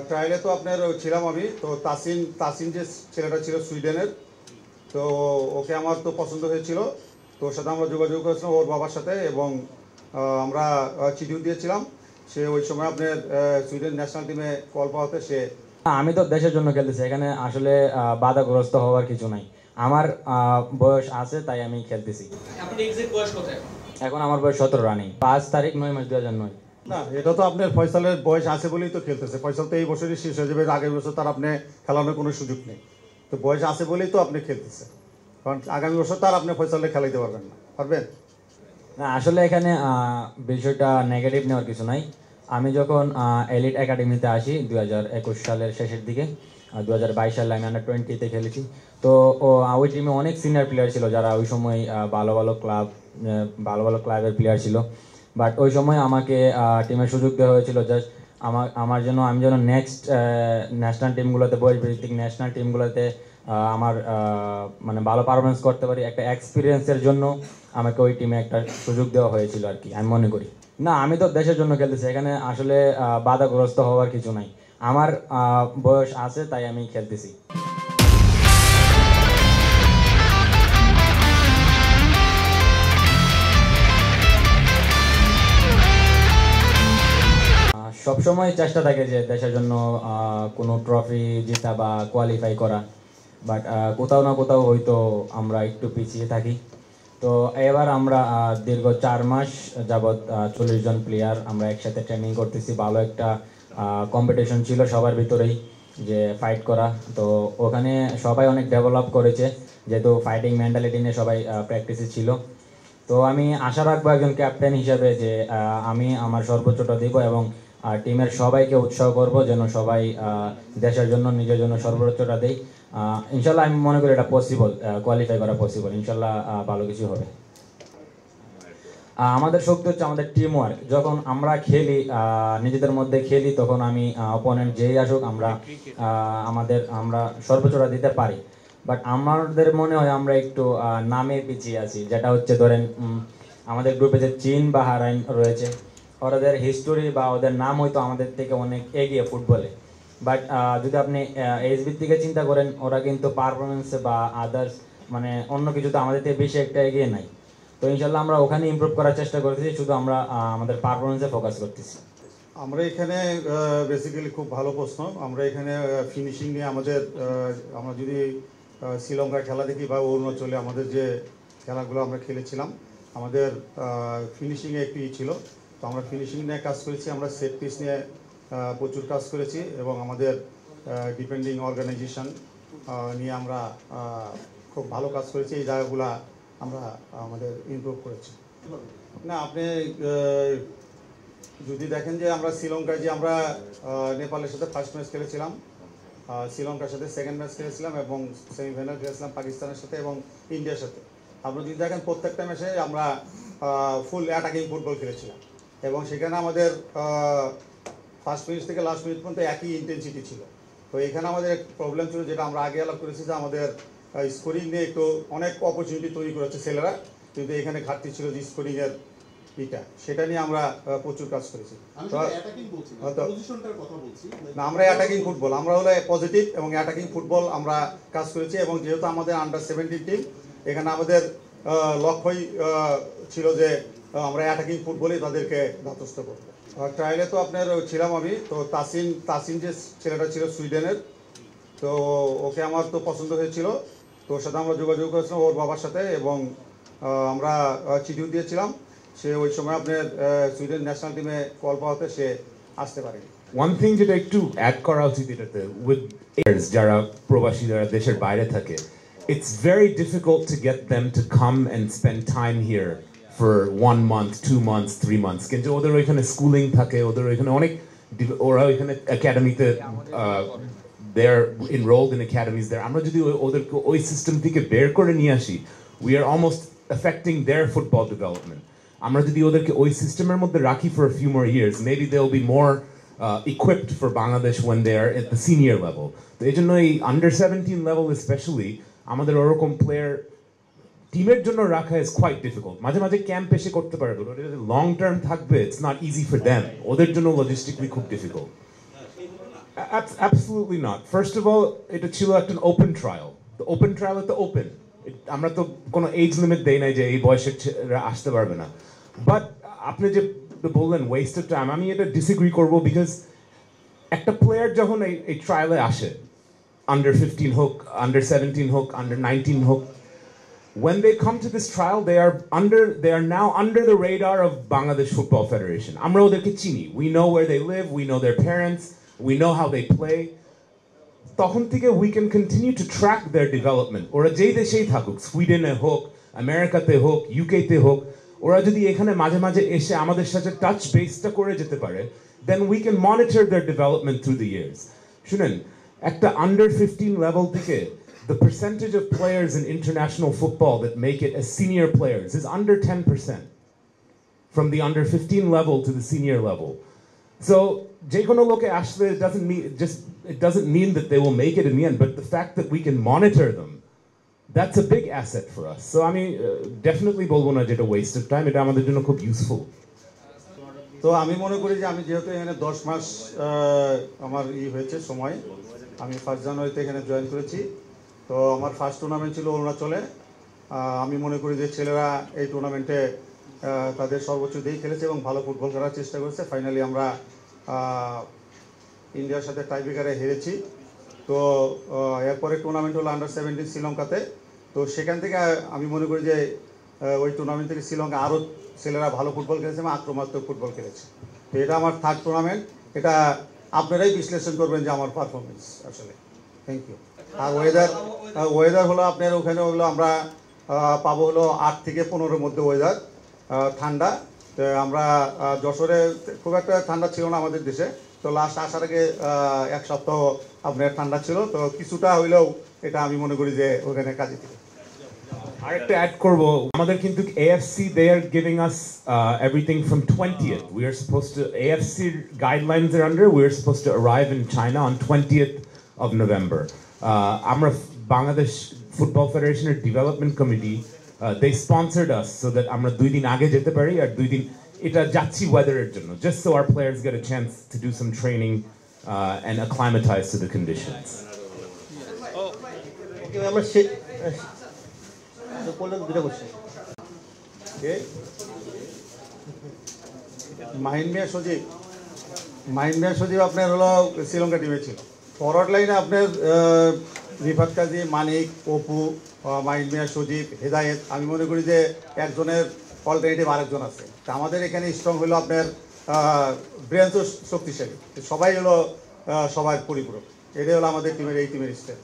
ট্রায়ালে তো আপনার ছিলাম আমি তো তাসিন তাসিন যে ছেলেটা ছিল সুইডেনের, তো ওকে আমার তো পছন্দ হয়েছিল। তো ওর সাথে আমরা যোগাযোগ করেছিলাম ওর বাবার সাথে, এবং আমরা চিঠিও দিয়েছিলাম। সে ওই সময় আপনার সুইডেন ন্যাশনাল টিমে কল পাওয়াতে সে। আমি তো দেশের জন্য খেলতেছি, এখানে আসলে বাধাগ্রস্ত হওয়ার কিছু নাই। আমার বয়স আছে তাই আমি খেলতেছি। আপনার এক্সাক্ট বয়স কত এখন আমার বয়স 17 রানিং, 5 তারিখ 9 মাস 2009। না, এটা তো আপনার ফয়সালের বয়স আছে বলেই তো খেলতেছে। ফয়সাল তো এই বছরই শেষ হয়ে যাবে, আগের বছর তার আপনি খেলানোর কোনো সুযোগ নেই। তো বয়স আছে বলেই তো আপনি খেলতেছে, কারণ আগামী বছর তার আপনি ফয়সালে খেলাইতে পারবেন না, পারবেন না, আসলে এখানে বিষয়টা নেগেটিভ নেওয়ার কিছু নাই। আমি যখন এলিট একাডেমিতে আসি 2021 সালের শেষের দিকে, 2022 সালে আমি আন্ডার 20-তে খেলেছি। তো ওই টিমে অনেক সিনিয়র প্লেয়ার ছিল যারা ওই সময় ভালো ভালো ক্লাবের প্লেয়ার ছিল। বাট ওই সময় আমাকে টিমের সুযোগ দেওয়া হয়েছিল জাস্ট আমি যেন নেক্সট ন্যাশনাল টিমগুলোতে, বয়সভিত্তিক ন্যাশনাল টিমগুলোতে আমার মানে ভালো পারফরমেন্স করতে পারি, একটা এক্সপিরিয়েন্সের জন্য আমাকে ওই টিমে একটা সুযোগ দেওয়া হয়েছিল আর কি, আমি মনে করি। না, আমি তো দেশের জন্য খেলতেছি, এখানে আসলে বাধাগ্রস্ত হওয়ার কিছু নাই। আমার বয়স আছে তাই আমি খেলতেছি। সবসময় চেষ্টা থাকে যে দেশের জন্য কোনো ট্রফি জেতা বা কোয়ালিফাই করা, বাট কোথাও না কোথাও হয়তো আমরা একটু পিছিয়ে থাকি। তো এবার আমরা দীর্ঘ 4 মাস যাবৎ 40 জন প্লেয়ার আমরা একসাথে ট্রেনিং করতেছি। ভালো একটা কম্পিটিশন ছিল সবার ভিতরেই, যে ফাইট করা। তো ওখানে সবাই অনেক ডেভেলপ করেছে, যেহেতু ফাইটিং মেন্টালিটি নিয়ে সবাই প্র্যাকটিসে ছিল। তো আমি আশা রাখবো একজন ক্যাপ্টেন হিসেবে যে আমি আমার সর্বোচ্চটা দিব এবং টিমের সবাইকে উৎসাহ করব যেন সবাই দেশের জন্য, নিজের জন্য সর্বোচ্চটা দেয়। ইনশাল্লাহ আমি মনে করি এটা পসিবল, কোয়ালিফাই করা পসিবল। ইনশাল্লাহ ভালো কিছু হবে। আমাদের শক্তি হচ্ছে আমাদের টিম ওয়ার্ক। যখন আমরা খেলি, নিজেদের মধ্যে খেলি, তখন আমি অপোনেন্ট যেই আসুক আমরা সর্বোচ্চটা দিতে পারি। বাট আমাদের মনে হয় আমরা একটু নামে পিছিয়ে আছি, যেটা হচ্ছে ধরেন আমাদের গ্রুপে যে চীন বা বাহরাইন রয়েছে, ওদের হিস্টোরি বা ওদের নাম হয়তো আমাদের থেকে অনেক এগিয়ে ফুটবলে। বাট যদি আপনি এসবির দিকে চিন্তা করেন, ওরা কিন্তু পারফরমেন্সে বা আদার্স মানে অন্য কিছুতে আমাদের থেকে বেশি একটা এগিয়ে নাই। তো ইনশাল্লাহ আমরা ওখানে ইমপ্রুভ করার চেষ্টা করতেছি, শুধু আমরা আমাদের পারফরমেন্সে ফোকাস করতেছি। আমরা এখানে বেসিক্যালি খুব ভালো প্রশ্ন। আমরা এখানে ফিনিশিং নিয়ে আমরা যদি শ্রীলঙ্কার খেলা দেখি বা অরুণাচলে আমাদের যে খেলাগুলো আমরা খেলেছিলাম, আমাদের ফিনিশিংয়ে একটি ছিল। তো আমরা ফিনিশিং নিয়ে কাজ করেছি, আমরা সেট পিস নিয়ে প্রচুর কাজ করেছি, এবং আমাদের ডিফেন্ডিং অর্গানাইজেশন নিয়ে আমরা খুব ভালো কাজ করেছি। এই জায়গাগুলো আমরা আমাদের ইমপ্রুভ করেছি। না, আপনি যদি দেখেন যে আমরা শ্রীলঙ্কায় যে আমরা নেপালের সাথে ফার্স্ট ম্যাচ খেলেছিলাম, শ্রীলঙ্কার সাথে সেকেন্ড ম্যাচ খেলেছিলাম, এবং সেমিফাইনাল খেলেছিলাম পাকিস্তানের সাথে এবং ইন্ডিয়ার সাথে। আপনারা যদি দেখেন প্রত্যেকটা ম্যাচে আমরা ফুল অ্যাটাকিং ফুটবল খেলেছিলাম, এবং সেখানে আমাদের ফার্স্ট মিনিট থেকে লাস্ট মিনিট পর্যন্ত একই ইন্টেন্সিটি ছিল। তো এখানে আমাদের এক প্রবলেম ছিল, যেটা আমরা আগে আলাপ করেছি, যে আমাদের স্কোরিং নিয়ে একটু অনেক অপরচুনিটি তৈরি করেছে ছেলেরা, কিন্তু এখানে ঘাটতি ছিল যে স্কোরিংয়ের সেটা নিয়ে আমরা প্রচুর কাজ করেছি। না, আমরা অ্যাটাকিং ফুটবল, আমরা হলো পজিটিভ এবং অ্যাটাকিং ফুটবল আমরা কাজ করেছি। এবং যেহেতু আমাদের আন্ডার 17 টিম, এখানে আমাদের লক্ষ্যই ছিল যে আমরা অ্যাটাকিং ফুটবলেই তাদেরকে ধাতস্থ করবো। ট্রায়ালে তো আপনার ছিলাম আমি, তো তাসিন যে ছেলেটা ছিল সুইডেনের, তো ওকে আমার তো পছন্দ হয়েছিল। তো ওর সাথে আমরা যোগাযোগ করেছিলাম ওর বাবার সাথে, এবং আমরা চিঠিও দিয়েছিলাম। সে ওই সময় আপনার সুইডেন ন্যাশনাল টিমে কল পাওয়াতে সে আসতে পারেনি। One thing যেটা একটু অ্যাড করা উচিত এটাতে, উইথ যারা প্রবাসী, যারা দেশের বাইরে থাকে, it's very difficult to get them to come and spend time here for 1 month, 2 months, 3 months. কিন্তু ওদের ওইখানে স্কুলিং থাকে, ওদের ওইখানে ওরা ওইখানে একাডেমিতে they're enrolled in academies there. আমরা যদি ওদেরকে ওই সিস্টেম থেকে বের করে নিয়ে আসি, we are almost affecting their football development. আমরা যদি ওদেরকে ওই সিস্টেমের মধ্যে রাখি for a few more years, maybe they'll be more equipped for Bangladesh when they're at the senior level. তো এই জন্য এই under 17 level especially আমাদের ওরকম প্লেয়ার টিমের জন্য রাখা is quite difficult. মাঝে মাঝে ক্যাম্প এসে করতে পারবে, লং টার্ম থাকবে, it's not easy for them. ওদের জন্য লজিস্টিকলি খুব difficult. Absolutely not. First of all, এটা ছিল একটা open trial. The open trial at the open. আমরা তো কোনো age limit দেই নাই যে এই বয়সের ছেলেরা আসতে পারবে না। But আপনি যে বললেন waste of time, আমি এটা disagree করব because একটা প্লেয়ার যখন এই ট্রায়ালে আসে, under 15 হোক, under 17 হোক, under 19 হোক, when they come to this trial, they are now under the radar of Bangladesh Football Federation. Amra oderke chini. We know where they live, we know their parents, we know how they play. তখন থেকে we can continue to track their development. ওরা যেই দেশেই থাকুক, সুইডেনে হোক, আমেরিকাতে হোক, ইউকেতে হোক, ওরা যদি এখানে মাঝে মাঝে এসে আমাদের সাথে টাচ বেসটা করে যেতে পারে, then we can monitor their development through the years. শুনেন, একটা under 15 level থেকে the percentage of players in international football that make it as senior players is under 10%. From the under 15 level to the senior level. So, je kono loke ashle it doesn't mean that they will make it in the end, but the fact that we can monitor them, that's a big asset for us. So, I mean, definitely bolbo na jeta waste of time, eta amader jonno khub useful. তো আমি মনে করি যে আমি যেহেতু এখানে 10 মাস আমার হয়েছে সময়, আমি 1 জানুয়ারিতে এখানে জয়েন করেছি। তো আমার ফার্স্ট টুর্নামেন্ট ছিল অরুণাচলে। আমি মনে করি যে ছেলেরা এই টুর্নামেন্টে তাদের সর্বোচ্চ দিয়েই খেলেছে এবং ভালো ফুটবল খেলার চেষ্টা করেছে। ফাইনালি আমরা ইন্ডিয়ার সাথে টাইব্রেকারে হেরেছি। তো এরপরে টুর্নামেন্ট হলো আন্ডার 17 শ্রীলঙ্কাতে। তো সেখান থেকে আমি মনে করি যে ওই টুর্নামেন্ট থেকে শ্রীলঙ্কা আরও ছেলেরা ভালো ফুটবল খেলেছে এবং আক্রমণাত্মক ফুটবল খেলেছে। তো এটা আমার থার্ড টুর্নামেন্ট। এটা আপনারাই বিশ্লেষণ করবেন যে আমার পারফরমেন্স আসলে। Thank you. আর ওয়েদার হলো আপনার ওখানে হলো আমরা পাবো হলো 8 থেকে 15-এর মধ্যে ওয়েদার, ঠান্ডা। তো আমরা যশোরে খুব একটা ঠান্ডা ছিল না আমাদের দেশে। তো লাস্ট আসার আগে 1 সপ্তাহ আপনার ঠান্ডা ছিল। তো কিছুটা হইলেও এটা আমি মনে করি যে ওখানে কাজে দিবে। আরেকটা অ্যাড করব, আমাদের কিন্তু AFC they are giving us everything from 20th. We are supposed to, AFC guidelines are under, we are supposed to arrive in China on 20th of November. Amra Bangladesh Football Federation Development Committee, they sponsored us so that আমরা 2 দিন আগে যেতে পারি আর 2 দিন এটা যাচ্ছি ওয়েদারের জন্য, just so our players get a chance to do some training and acclimatize to the conditions. Okay, আমরা দুটো কোশ্চেন। মাহিন মিয়া সজীব আপনার হলো শ্রীলঙ্কা টিমে ছিল। ফরওয়ার্ড লাইনে আপনার রিফাত কাজী, মানিক, অপু, মাহিন মিয়া, সজীব, হেদায়েত। আমি মনে করি যে একজনের অল্টারনেটিভ আরেকজন আছে। তা আমাদের এখানে স্ট্রং হলো আপনার ব্রেন তো শক্তিশালী, সবাই হলো সবার পরিপূরক। এটাই হলো আমাদের টিমের এই টিমের স্ট্রেংথ।